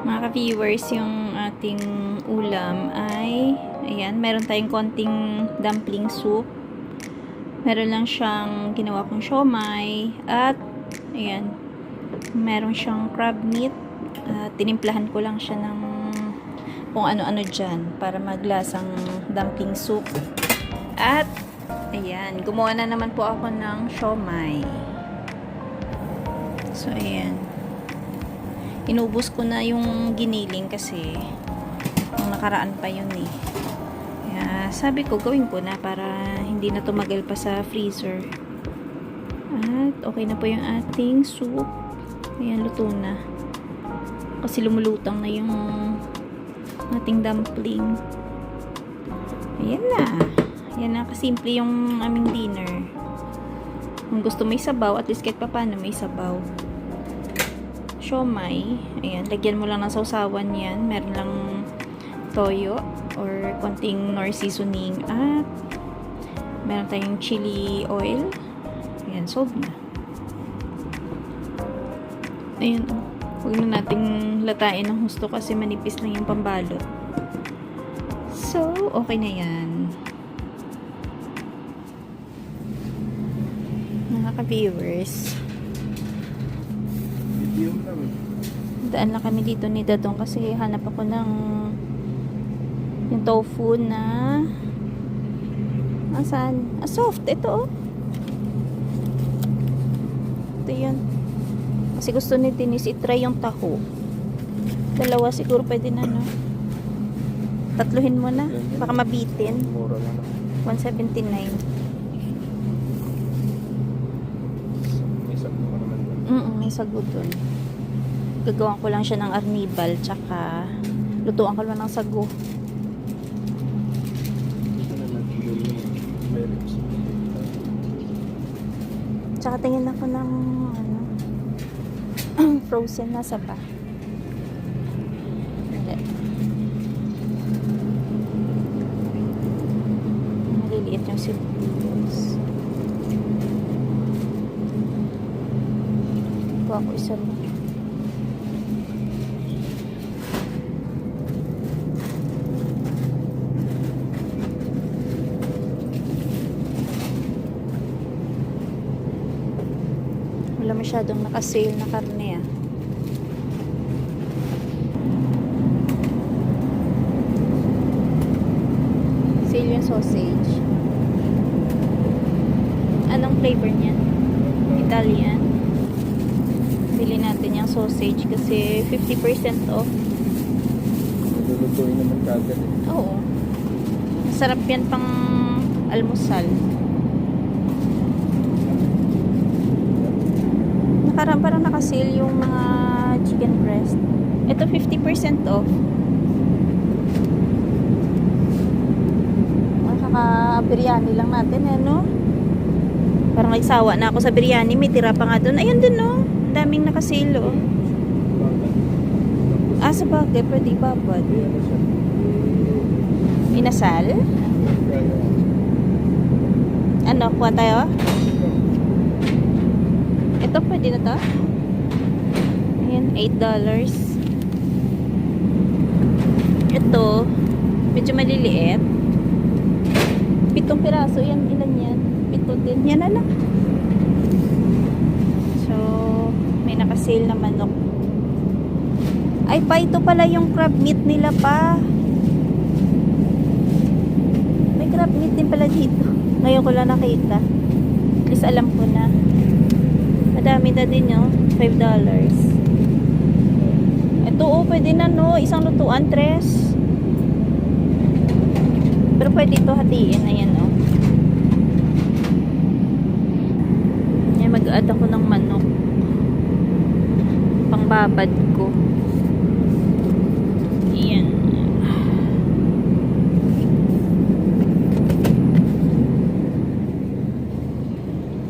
Mga ka-viewers, yung ating ulam ay, ayan, meron tayong konting dumpling soup. Meron lang siyang ginawa kong siomai. At, ayan, meron siyang crab meat. Tinimplahan ko lang siya ng kung ano-ano dyan para maglasang dumpling soup. At, ayan, gumawa na naman po ako ng siomai. So, ayan. Inubos ko na yung giniling kasi yung nakaraan pa yun eh. Kaya sabi ko gawin ko na para hindi na tumagal pa sa freezer. At okay na po yung ating soup. Ayan, luto na. Kasi lumulutang na yung ating dumpling. Ayan na. Ayan na, kasimple yung aming dinner. Kung gusto may sabaw, at least kahit pa paano may sabaw. Siomai, ayan, lagyan mo lang ng sausawan yan. Meron lang toyo or konting nor seasoning at meron tayong chili oil. Ayan, solve na. Ayan, huwag na nating latain ng husto kasi manipis lang yung pambalot. So, okay na yan. Mga ka-viewers, daan lang kami dito ni Dadong kasi hanap ako ng yung tofu na asan? Soft. Ito oh. Ito yun. Kasi gusto ni Denise itry yung taho. Dalawa siguro pwede na, no? Tatluhin mo na. Baka mabitin. 179. May sagot dun. Gagawan ko lang siya ng arnibal tsaka lutuan ko lang ng sago. Tsaka tingin ako ng ano, frozen na saba. Maliliit yung sibuyas. Kuha ko isa lang. Wala masyadong nakasale na karne ah. Sale yung sausage. Anong flavor niyan? Italian. Bili natin yung sausage kasi 50% off. Lulutuin naman kagad eh. Oo. Masarap yan pang almusal. Parang nakasale yung mga chicken breast. Ito 50% off. Makaka-biryani lang natin eh, no? Parang nagsawa na ako sa biryani. May tira pa nga doon. Ayun din, no? Daming nakasale, oh. Sa bagay, pwede ibabad. Inasal? Ano, kuha tayo? Ito, pwede na to? Ayan, $8. Ito, medyo maliliit. 7 piraso. Yan, ilan yan? 7 din. Yan na lang. So, may nakasale na manok. Ay pa, ito pala yung crab meat nila pa. May crab meat din pala dito. Ngayon ko lang nakita. At least alam ko na. Madami na din yung $5. Ito oh, pwede na no. Isang lutuan, 3. Pero pwede ito hatiin. Ayan oh. Ayan, mag-add ako ng manok. Pangbabad ko. Ayan.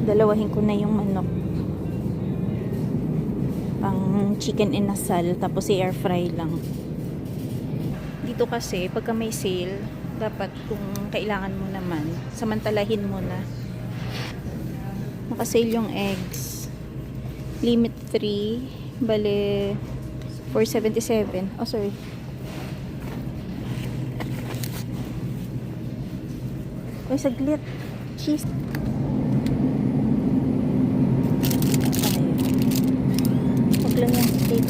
Dalawahin ko na yung manok. Pang chicken inasal. Tapos i-air fry lang. Dito kasi, pagka may sale, dapat kung kailangan mo naman, samantalahin mo na. Nakasale yung eggs. Limit 3. Bale, 477. Oh, sorry. Uy, saglit. Cheese. Huwag lang yung steak.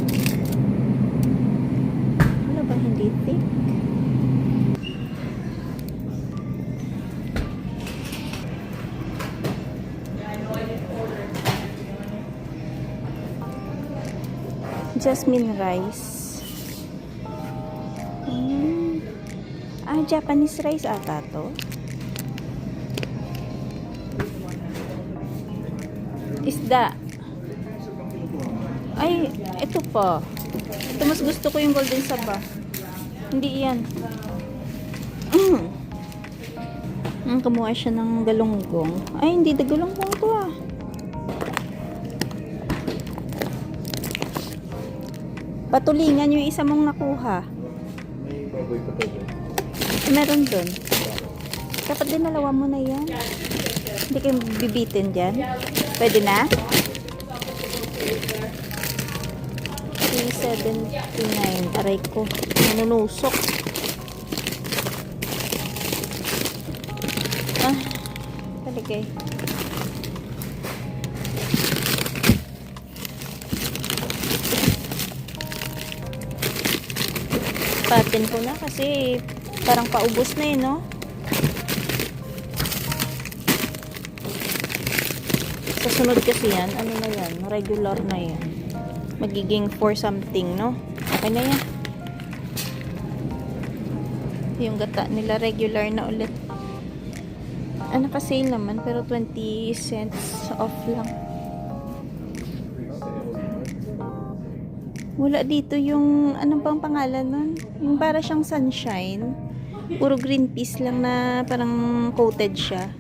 Wala ba hindi thick? Jasmine rice. Japanese rice ata to. Isda. Ay, ito pa. Ito mas gusto ko yung golden saba. Hindi yan. Kumuha siya ng galunggong. Ay, hindi da galunggong to ah. Patulingan yung isa mong nakuha. May baboy pa tayo. Meron dun. Dapat dinalawa mo na yan. Hindi kayo bibitin dyan. Pwede na? 379. Aray ko. Nanunusok. Taligay. Patin ko na kasi parang paubos na eh, no? Sa sunod kasi yan, ano na yan? Regular na yan. Magiging 4 something, no? Okay na yan. Yung gata nila regular na ulit. Naka-sale naman pero 20 cents off lang. Wala dito yung, anong pang pangalan nun? Yung para siyang sunshine. Puro green peas lang na parang coated siya.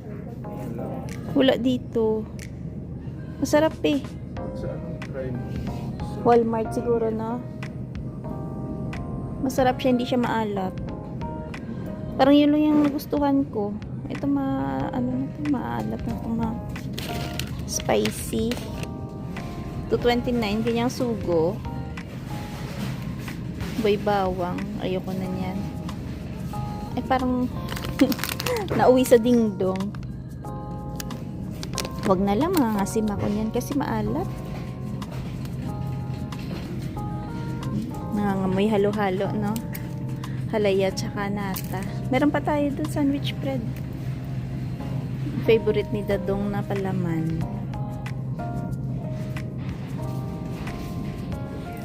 Wala dito. Masarap eh. Saan? Try mo. Walmart siguro, no? Masarap siya, hindi siya maalat. Parang yun lang yung nagustuhan ko. Ito ano na ito, maalat na ito, spicy. 229, kanyang sugo. Boy bawang. Ayoko na niyan. Ay, parang nauwi sa dingdong. Wag na lang, mangangasim ako niyan kasi maalat. Nangangamoy halo-halo, no? Halaya tsaka nata. Meron pa tayo dun, sandwich bread. Favorite ni Dadong na palaman.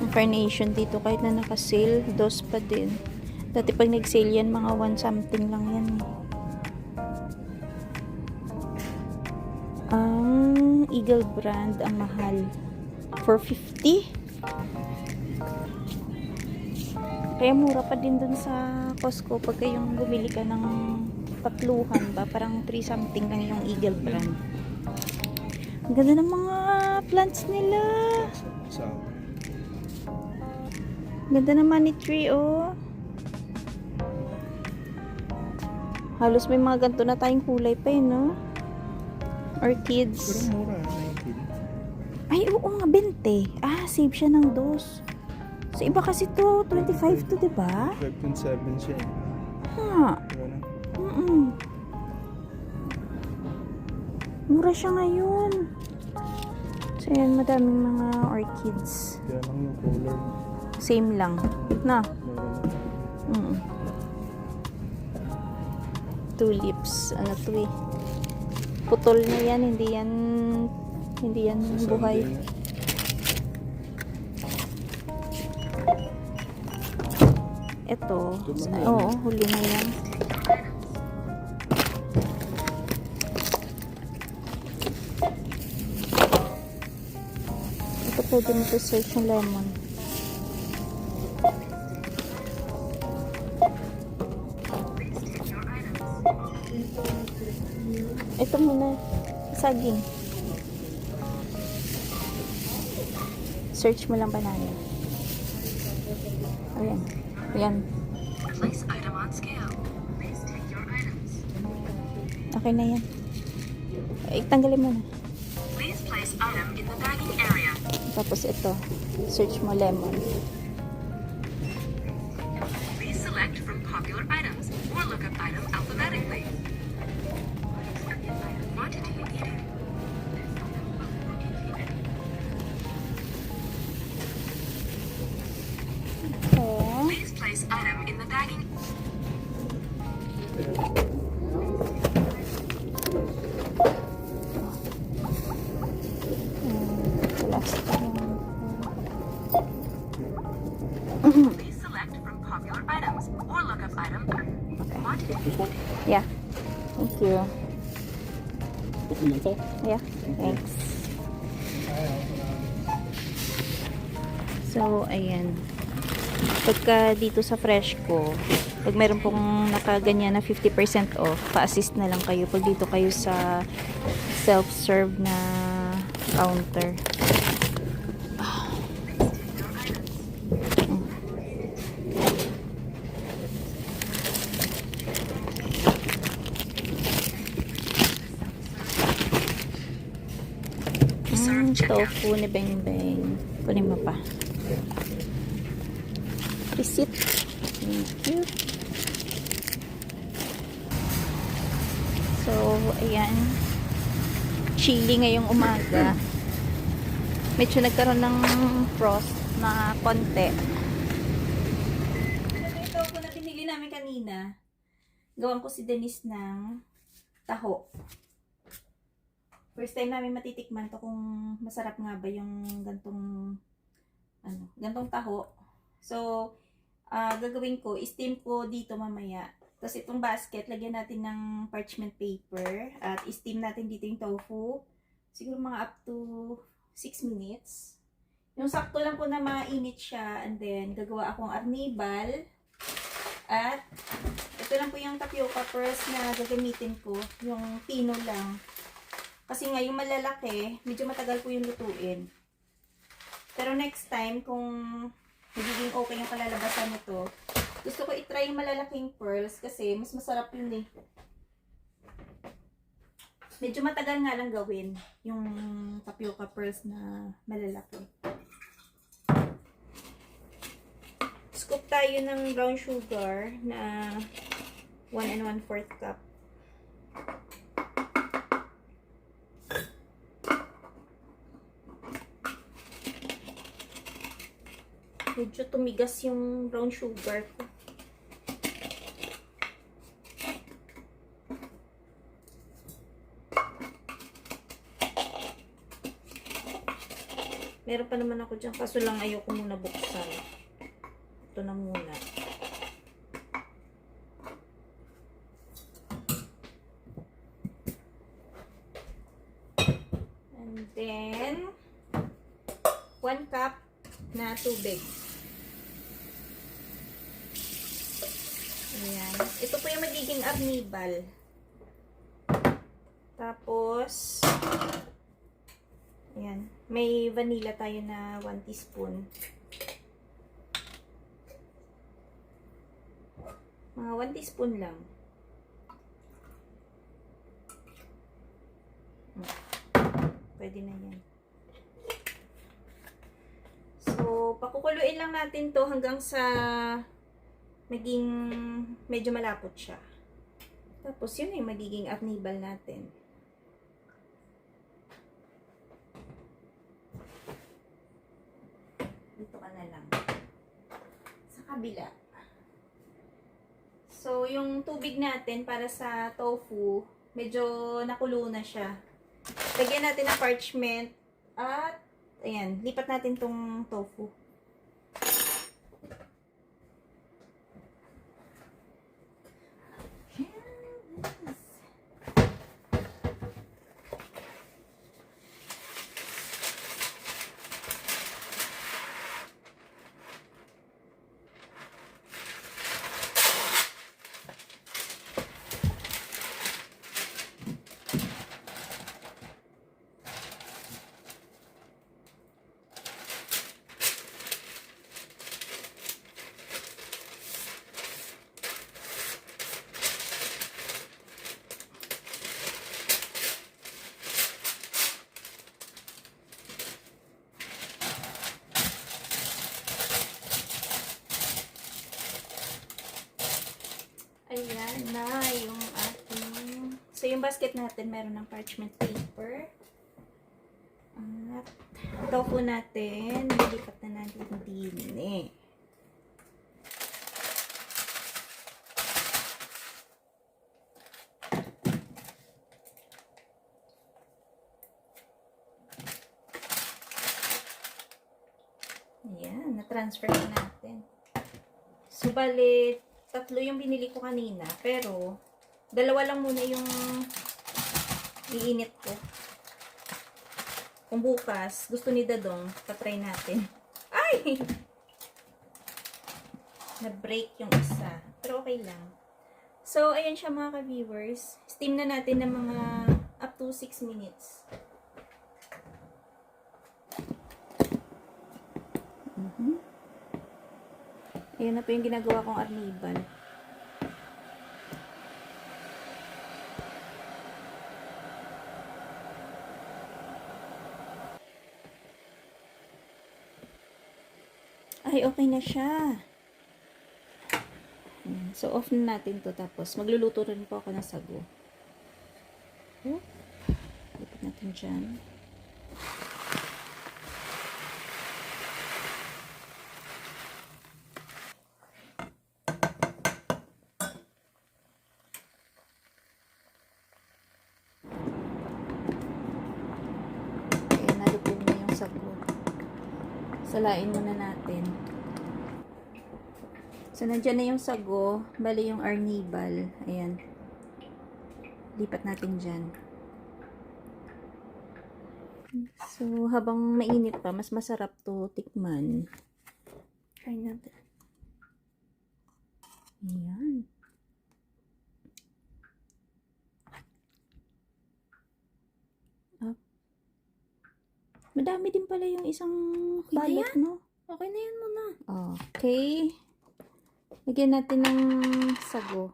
Ang carnation dito kahit na naka-sale, dos pa din. Dati pag nag-sale yan, mga 1 something lang yan eh. Ang Eagle brand, ang mahal. 450. Kaya mura pa din dun sa Costco pag kayong bumili ka ng tatluhan ba, parang 3 something lang yung Eagle brand. Ang ganda ng mga plants nila. Ganda ng money tree, oh. Halos may mga ganito na tayong kulay pa, eh, no? Orchids. Pero mura, 19. Ay, oo nga, 20. Save siya ng dos. Sa iba kasi to, 25 to, diba? 5.7 siya. Ha. Diba na? Mura siya ngayon. So, yan, madaming mga orchids. Kaya lang yung color. Same lang. Na. Mura. Tulips. Ano to eh. Putol na yan. Hindi yan buhay. Ito. Oo, huli na yan. Ito pwede mo to search yung lemon. Ito muna. Saging. Search mo lang banana. Ayan. Ayan. Place item on scale. Please take your items. Okay na yan. Tanggalin mo na. Please place item in the bagging area. Tapos ito. Search mo lemon. popular items or look up item alphabetically. Quantity needed. Okay. Please place item in the bagging. Plastic lang. Please select from popular items or look up item. Quantity. This one? Yeah. Thank you. That's all? Yeah. Thanks. So, ayan. Pagka dito sa Freshco, pag meron pong nakaganyan na 50% off, pa-assist na lang kayo pag dito kayo sa self-serve na counter. Tofu ni Beng Beng. Kunin mo pa. Receipt. Thank you. So, ayan. Chilly ngayong umaga. Medyo nagkaroon ng frost na konti. Ito po na pinili namin kanina. Gawan ko si Denise ng taho. First time namin matitikman to kung masarap nga ba yung gantong taho. So, gagawin ko, steam ko dito mamaya. Tapos itong basket, lagyan natin ng parchment paper. At steam natin dito yung tofu. Siguro mga up to 6 minutes. Yung sakto lang po na mainit siya. And then, gagawa akong arnibal. At, ito lang po yung tapioca pearls na gagamitin ko. Yung pino lang. Kasi nga, yung malalaki, medyo matagal po yung lutuin. Pero next time, kung magiging okay yung kalalabasan nito, gusto ko itry yung malalaking pearls kasi mas masarap yun eh. Medyo matagal nga lang gawin yung tapioca pearls na malalaki. Scoop tayo ng brown sugar na 1 1/4 cup. Medyo tumigas yung brown sugar ko. Meron pa naman ako dyan, kaso lang ayoko muna buksan. Ito na muna. And then, 1 cup na tubig. Ayan. Ito po yung magiging arnibal. Tapos, ayan. May vanilla tayo na 1 teaspoon. Mga 1 teaspoon lang. Pwede na yan. So, pakukuluin lang natin to hanggang sa maging medyo malapot siya. Tapos, yun yung magiging arnibal natin. Dito ka na lang. Sa kabila. So, yung tubig natin para sa tofu, medyo nakulo na siya. Lagyan natin ng parchment at ayan, lipat natin tong tofu. yung basket natin, meron ng parchment paper. At tofu natin, lilipat na natin din eh. Ayan, na-transfer na natin. So, bali, 3 yung binili ko kanina. Pero, 2 lang muna yung iinit ko. Kung bukas, gusto ni Dadong, patry natin. Ay! Na-break yung isa. Pero okay lang. So, ayan siya mga ka-viewers. Steam na natin ng mga up to 6 minutes. Ayan na po yung ginagawa kong arnibal. Ay, okay na siya. Ayan. So, off na natin to. Tapos, magluluto rin po ako ng sago. Lipat natin dyan. Ayan, naluto na yung sago. Salain muna natin. So, nandyan na yung sago. Bali yung arnibal. Ayan. Lipat natin dyan. So, habang mainit pa, mas masarap to tikman. Try natin. Ayan. Up. Madami din pala yung isang balot, no? Okay na yan muna. Okay. Lagyan natin ng sago.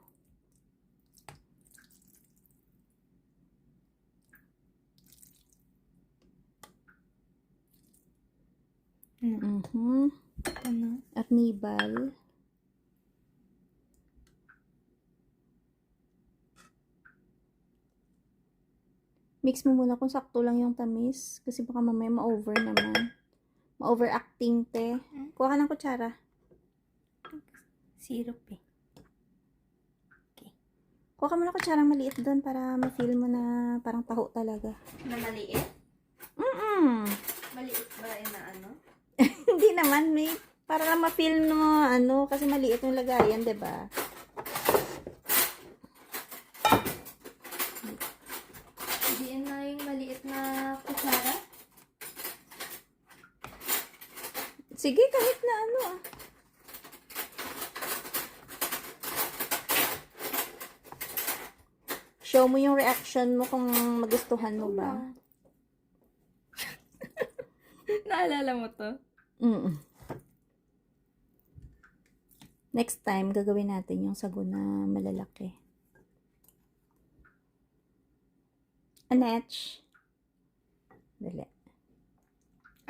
Ano? Arnibal. Mix mo muna kung sakto lang yung tamis. Kasi baka mamaya ma-over naman. Ma-overacting, te. Kuha ka ng kutsara. Syrup eh. Kuha ka muna kutsarang maliit doon para ma-feel mo na parang taho talaga. Na maliit? Maliit ba yun na ano? Hindi naman, may para lang ma-feel mo, ano, kasi maliit yung lagayan, 'di ba? Hindi na yung maliit na kutsara? Sige, kahit na ano ah. Show mo yung reaction mo kung magustuhan mo ba. Naalala mo to? Next time, gagawin natin yung sago na malalaki. Anetch. Dali.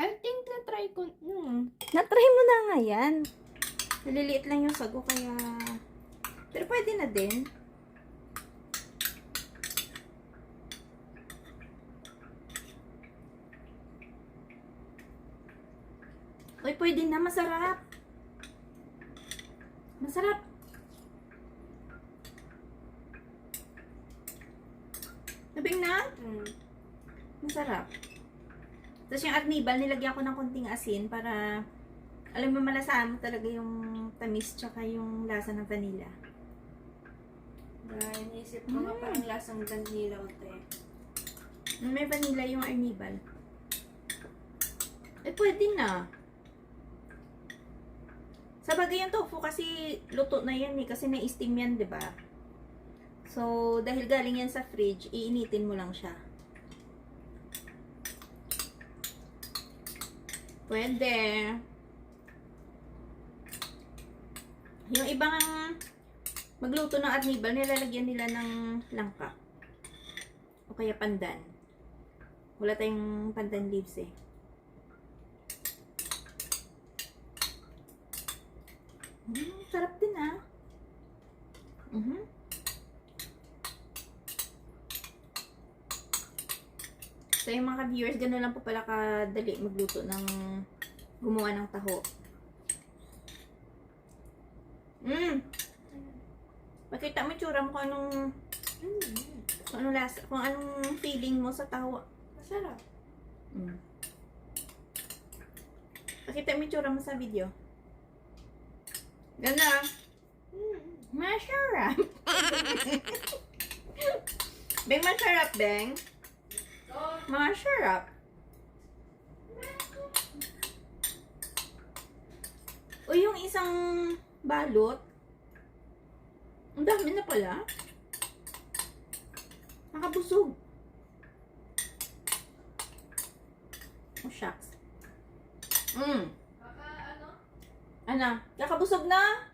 I think na-try ko. Na-try mo na nga yan. Naliliit lang yung sago, kaya... Pero pwede na din. Uy, pwede na. Masarap. Masarap. Nabing na? Masarap. Tapos yung arnibal, nilagyan ko ng konting asin para, alam mo, malasahan mo talaga yung tamis tsaka yung lasa ng vanilla. Naisip ko nga parang lasang vanilla o te. May vanilla yung arnibal. Eh, pwede na. Sa bagay yung tofu kasi luto na yan eh. Kasi na-steam yan, di ba? So, dahil galing yan sa fridge, iinitin mo lang siya. Pwede. Yung ibang magluto ng arnibal, nilalagyan nila ng langka. O kaya pandan. Wala tayong pandan leaves eh. Sarap din ah. So, yung mga viewers, gano'n lang po pala kadali magluto ng gumawa ng taho. Pakita mo yung tsura mo kung anong lasa, kung anong feeling mo sa taho. Masarap. Pakita mo yung tsura mo sa video. Ganda. Masarap. Beng, masarap, Beng. Masarap. O yung isang balot, ang dami na pala. Nakabusog. Oh, shucks. Ano? Nakabusog na?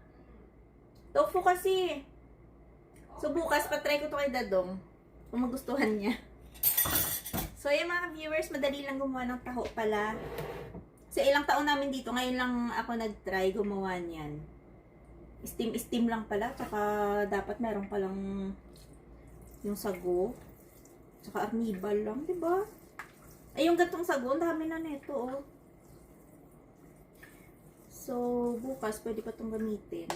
Tofu kasi. So, bukas, patry ko to kay Dadong. Kung magustuhan niya. So, yung mga viewers, madali lang gumawa ng taho pala. Sa ilang taon namin dito, ngayon lang ako nag-try gumawa niyan. Steam lang pala. Tsaka, dapat meron palang yung sago. Tsaka arnibal lang, diba? Ay, yung gantong sago, ang dami na nito, oh. So, bukas, pwede pa itong gamitin.